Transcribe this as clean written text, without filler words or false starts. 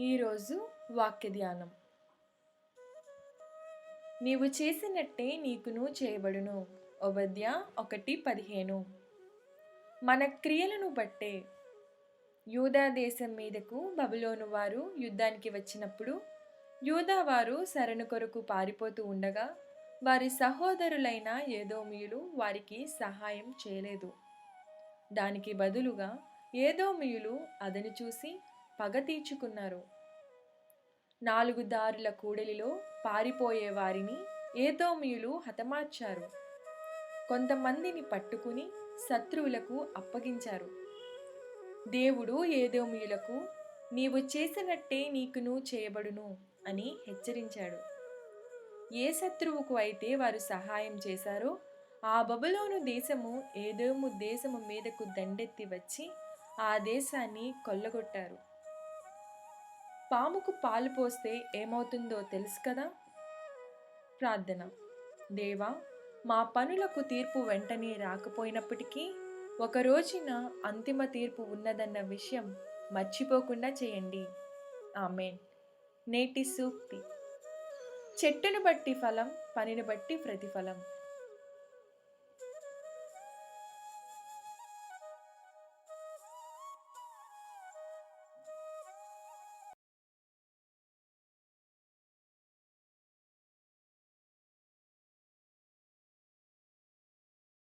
ఈరోజు వాక్య ధ్యానం. నీవు చేసినట్టే నీకును చేయబడును. ఓబద్య 1:15. మన క్రియలను బట్టే యూదా దేశం మీదకు బబులోను వారు యుద్ధానికి వచ్చినప్పుడు యూదా వారు శరణు కొరకు పారిపోతూ ఉండగా వారి సహోదరులైన ఏదోమీయులు వారికి సహాయం చేయలేదు. దానికి బదులుగా ఏదోమీయులు అదను చూసి పగ తీర్చుకున్నారు. 4 దారుల కూడలిలో పారిపోయే వారిని ఏదోమీయులు హతమార్చారు. కొంతమందిని పట్టుకుని శత్రువులకు అప్పగించారు. దేవుడు ఏదోమీయులకు నీవు చేసినట్టే నీకును చేయబడును అని హెచ్చరించాడు. ఏ శత్రువుకు అయితే వారు సహాయం చేశారో ఆ బబులోను దేశము ఏదోము దేశము మీదకు దండెత్తి వచ్చి ఆ దేశాన్ని కొల్లగొట్టారు. పాముకు పాలు పోస్తే ఏమవుతుందో తెలుసు కదా. ప్రార్థన. దేవా, మా పనులకు తీర్పు వెంటనే రాకపోయినప్పటికీ ఒక రోజున అంతిమ తీర్పు ఉన్నదన్న విషయం మర్చిపోకుండా చేయండి. ఆమేన్. నేటి సూక్తి. చెట్టును బట్టి ఫలం, పనిని బట్టి ప్రతిఫలం.